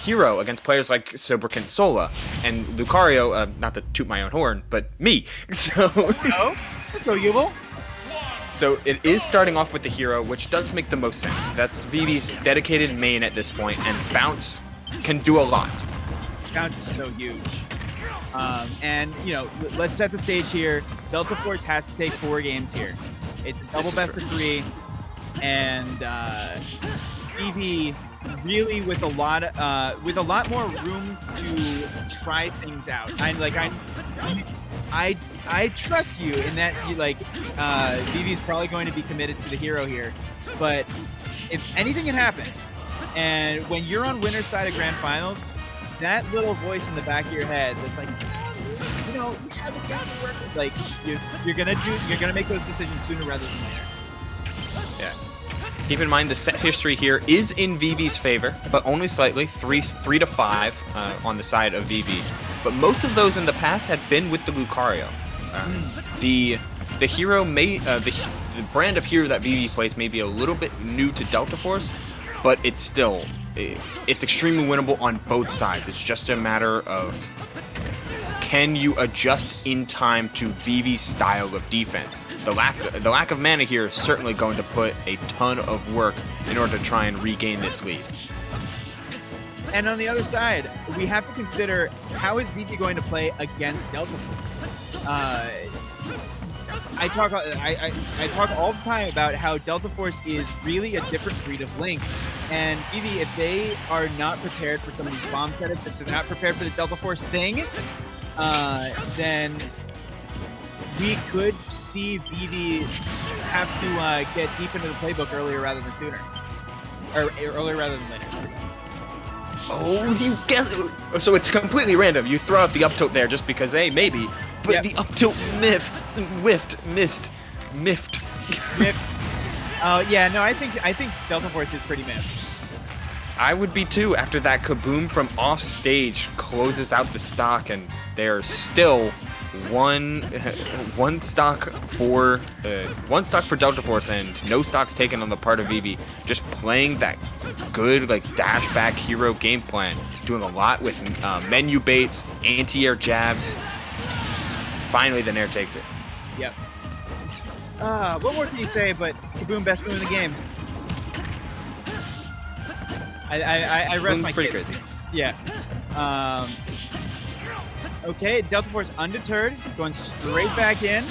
hero against players like Sobrican Sola and Lucario, not to toot my own horn, but me. So, Oh, that's no evil. so it is starting off with the hero, which does make the most sense. That's Vivi's dedicated main at this point, and Bounce can do a lot. Bounce is so huge. And, you know, let's set the stage here. Deltaforce has to take 4 games here. It's a double best of 3, and Vivi really with a lot more room to try things out. I trust you in that you Vivi's probably going to be committed to the hero here, but if anything can happen, and when you're on winner's side of grand finals, that little voice in the back of your head that's like, you know, you have the guy to work with. Like you're gonna make those decisions sooner rather than later. Yeah. Keep in mind the set history here is in Vivi's favor, but only slightly, 3 to 5 on the side of Vivi. But most of those in the past have been with the Lucario. The hero the brand of hero that Vivi plays may be a little bit new to Deltaforce, but it's extremely winnable on both sides. It's just a matter of, can you adjust in time to Vivi's style of defense? The lack of mana here is certainly going to put a ton of work in order to try and regain this lead. And on the other side, we have to consider, how is Vivi going to play against Deltaforce? I talk all the time about how Deltaforce is really a different breed of Link, and Vivi, if they are not prepared for some of these bomb setups, if they're not prepared for the Deltaforce thing, then we could see Vivi have to get deep into the playbook earlier rather than sooner, or earlier rather than later. Oh, you guess. So it's completely random. You throw out the up tilt there just because, hey, maybe. But Yep. the up tilt miffed. Yeah, no, I think Deltaforce is pretty miffed. I would be too. After that kaboom from off stage closes out the stock, and there's still one stock for Deltaforce, and no stocks taken on the part of Vivi. Just playing that good dash back hero game plan, doing a lot with menu baits, anti-air jabs. Finally, the Nair takes it. Yep. What more can you say? But Kaboom, best move in the game. I rest my pretty case. crazy. Yeah. Okay, Deltaforce undeterred, going straight back in,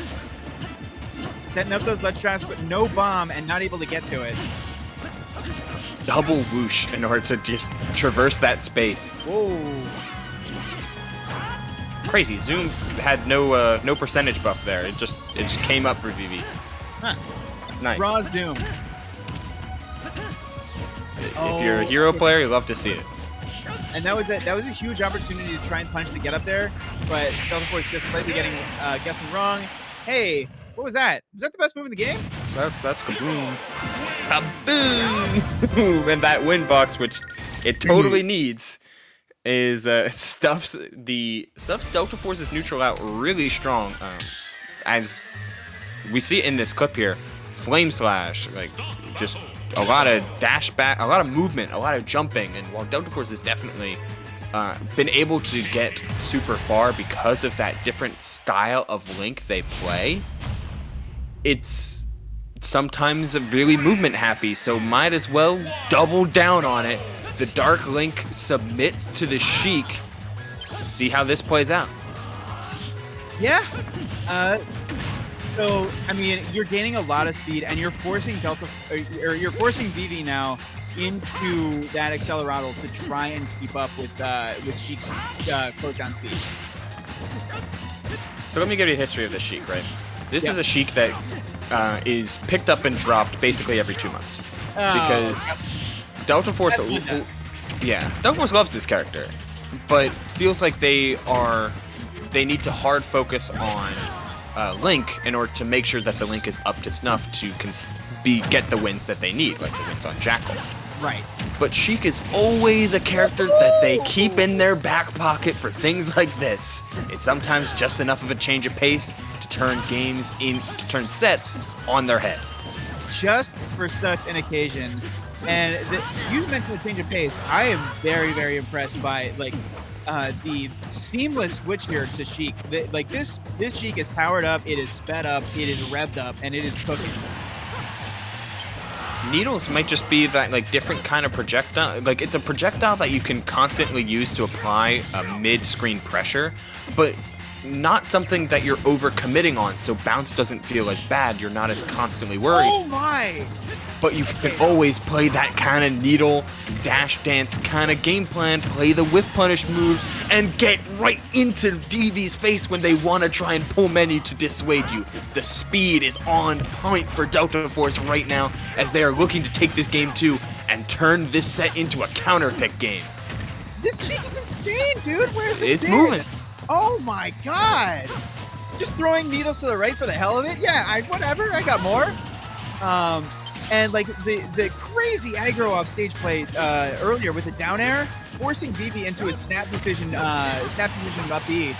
setting up those ledge traps, but no bomb and not able to get to it. Double whoosh in order to just traverse that space. Whoa. Crazy. Zoom had no percentage buff there. It just came up for Vivi. Huh. Nice. Raw Zoom. If you're a hero player, you love to see it. And that was a huge opportunity to try and punch to get up there, but Deltaforce just slightly guessing wrong. Hey, what was that? Was that the best move in the game? That's kaboom. Kaboom! And that win box, which it totally needs, is stuffs Deltaforce's neutral out really strong. As we see it in this clip here, Flame Slash, just a lot of dash back, a lot of movement, a lot of jumping, and while Deltaforce has definitely been able to get super far because of that different style of Link they play, it's sometimes really movement happy, so might as well double down on it. The Dark Link submits to the Sheik. Let's see how this plays out. Yeah. So, I mean, you're gaining a lot of speed, and you're forcing you're forcing Vivi now into that Accelerado to try and keep up with Sheik's close down speed. So let me give you a history of the Sheik, right? This is a Sheik that is picked up and dropped basically every 2 months. Because Deltaforce, Deltaforce loves this character, but feels like they need to hard focus on Link in order to make sure that the Link is up to snuff to get the wins that they need, like the wins on Jackal. Right. But Sheik is always a character that they keep in their back pocket for things like this. It's sometimes just enough of a change of pace to turn sets on their head. Just for such an occasion, And you mentioned the change of pace. I am very, very impressed by like the seamless switch here to Sheik. Like this Sheik is powered up, it is sped up, it is revved up, and it is cooking. Needles might just be that like different kind of projectile. Like it's a projectile that you can constantly use to apply a mid-screen pressure, but not something that you're overcommitting on, so bounce doesn't feel as bad. You're not as constantly worried. Oh my! But you can always play that kind of needle dash dance kind of game plan, play the whiff punish move, and get right into Vivi's face when they want to try and pull many to dissuade you. The speed is on point for Deltaforce right now as they are looking to take this game too and turn this set into a counter pick game. This Sheik is insane, dude. Where's It's moving. Oh my god! Just throwing needles to the right for the hell of it? Yeah, whatever. I got more. And like the crazy aggro off stage play earlier with the down air, forcing Vivi into a snap decision up B.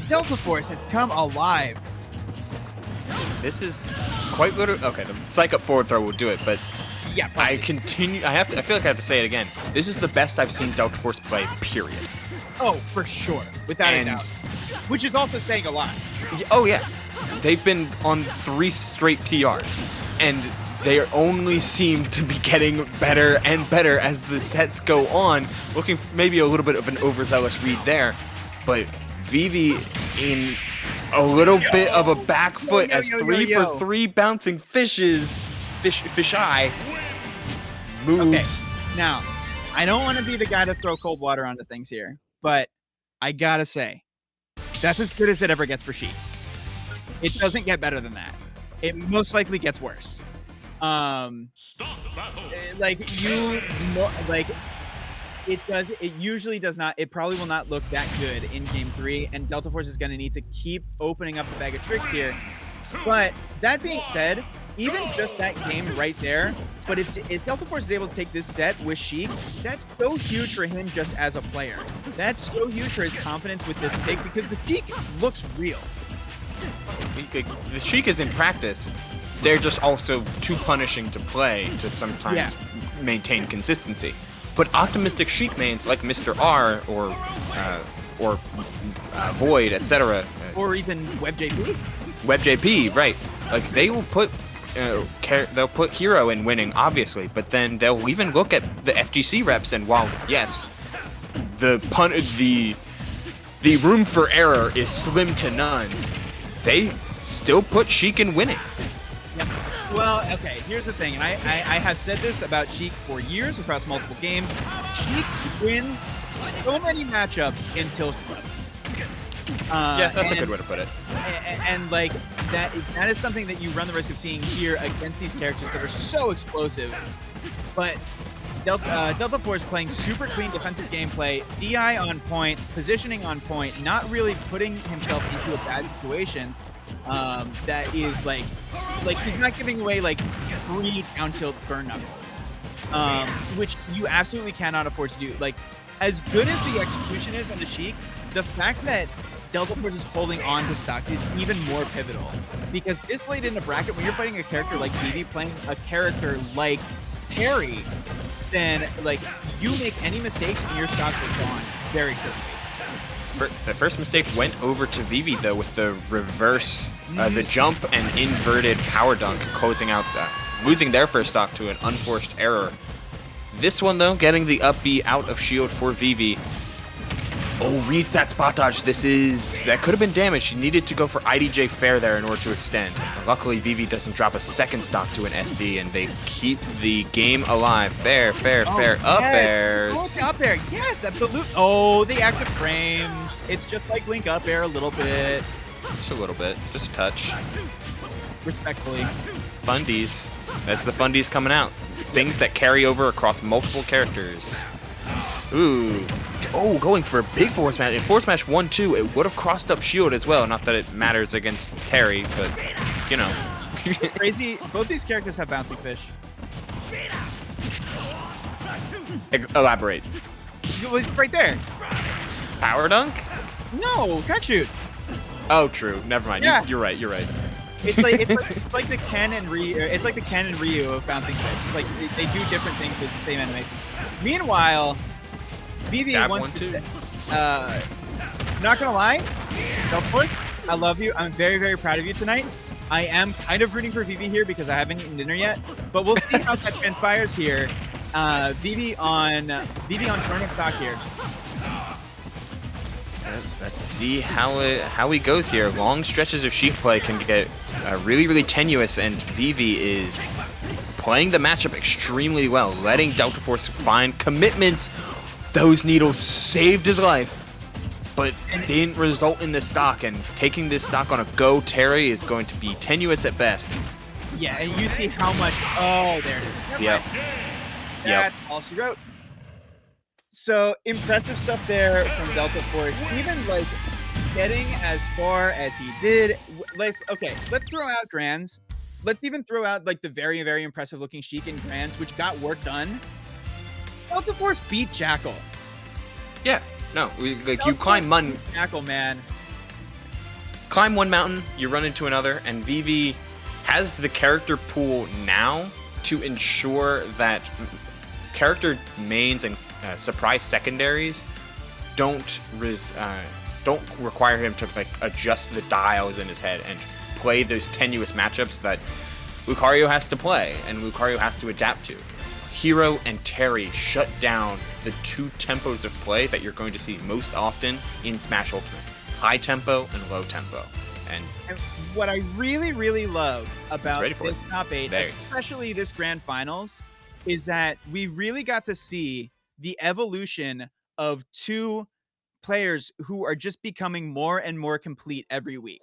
Deltaforce has come alive. This is quite literally okay. The psych up forward throw will do it, but Yeah, I continue. I feel like I have to say it again. This is the best I've seen Deltaforce play. Period. Oh, for sure, without a doubt. Which is also saying a lot. Oh yeah, they've been on 3 straight PRs, and they only seem to be getting better and better as the sets go on. Looking for maybe a little bit of an overzealous read there, but Vivi in a little bit of a back foot as 3 for 3 bouncing fish eye moves. Okay, now I don't want to be the guy to throw cold water onto things here, but I gotta say, that's as good as it ever gets for Sheik. It doesn't get better than that. It most likely gets worse. It usually does not. It probably will not look that good in Game 3, and Deltaforce is going to need to keep opening up the bag of tricks here. But that being said, even just that game right there, but if Deltaforce is able to take this set with Sheik, that's so huge for him just as a player. That's so huge for his confidence with this pick because the Sheik looks real. The Sheik is in practice. They're just also too punishing to play to sometimes maintain consistency. But optimistic Sheik mains like Mr. R or Void, etc. Or even WebJP. WebJP, right? Like they will put they'll put Hero in winning, obviously, but then they'll even look at the FGC reps, and while yes, the room for error is slim to none, they still put Sheik in winning. Yeah. Well, okay, here's the thing, and I have said this about Sheik for years across multiple games. Sheik wins so many matchups until she doesn't. Yeah, that's a good way to put it. And like that is something that you run the risk of seeing here against these characters that are so explosive. But Deltaforce playing super clean defensive gameplay, DI on point, positioning on point, not really putting himself into a bad situation. That is like he's not giving away like free down tilt burn knuckles, which you absolutely cannot afford to do. Like as good as the execution is on the Sheik, the fact that Deltaforce is holding on to stocks is even more pivotal because this late in the bracket, when you're fighting a character like Vivi playing a character like Terry, then like you make any mistakes and your stocks are gone very quickly. The first mistake went over to Vivi though with the reverse, the jump and inverted power dunk, closing out losing their first stock to an unforced error. This one though, getting the up B out of shield for Vivi. Oh, reads that spot dodge. That could have been damage. She needed to go for IDJ fair there in order to extend. Luckily, Vivi doesn't drop a second stock to an SD, and they keep the game alive. Fair, up airs. Oh, up air. Yes, absolutely. Oh, the active frames. It's just like Link up air a little bit. Just a little bit. Just a touch. Respectfully. Fundies. That's the fundies coming out. Things that carry over across multiple characters. Ooh. Oh, going for a big force smash. In force smash 1-2, it would have crossed up shield as well. Not that it matters against Terry, but, you know. It's crazy. Both these characters have bouncing fish. Elaborate. It's right there. Power dunk? No, catch shoot. Oh, true. Never mind. Yeah. You're right. It's like the Ken and Ryu. It's like the Ken and Ryu of bouncing fish. It's like they do different things with the same animation. Meanwhile, Vivi wants to. Not gonna lie, Deltaforce, I love you. I'm very, very proud of you tonight. I am kind of rooting for Vivi here because I haven't eaten dinner yet, but we'll see how that transpires here. Vivi on tournament stock here. Let's see how he goes here. Long stretches of Sheik play can get really, really tenuous, and Vivi is playing the matchup extremely well, letting Deltaforce find commitments. Those needles saved his life, but didn't result in the stock, and taking this stock on a go Terry is going to be tenuous at best. Yeah, and you see how much. Oh, there it is. Yep. That's all she wrote. So impressive stuff there from Deltaforce. Even like getting as far as he did. Let's throw out Grands. Let's even throw out like the very, very impressive looking Sheik and Grands, which got work done. Deltaforce beat Jackal. Yeah. No, you climb Jackal, man. Climb one mountain, you run into another, and Vivi has the character pool now to ensure that character mains and surprise secondaries don't require him to like adjust the dials in his head and play those tenuous matchups that Lucario has to play and Lucario has to adapt to. Hero and Terry shut down the two tempos of play that you're going to see most often in Smash Ultimate. High tempo and low tempo. And what I really, really love about this top 8, there. especially this Grand Finals, is that we really got to see the evolution of two players who are just becoming more and more complete every week.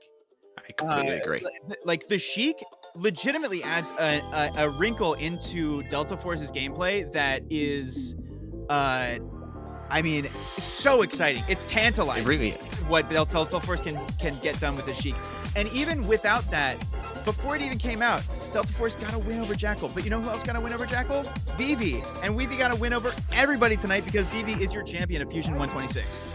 I completely agree. Like the Sheik legitimately adds a wrinkle into Deltaforce's gameplay that is, I mean, it's so exciting. It's tantalizing. It really is. What Deltaforce can get done with the Sheik. And even without that, before it even came out, Deltaforce got a win over Jackal. But you know who else got a win over Jackal? Vivi. And Vivi got a win over everybody tonight because Vivi is your champion of Fusion 126.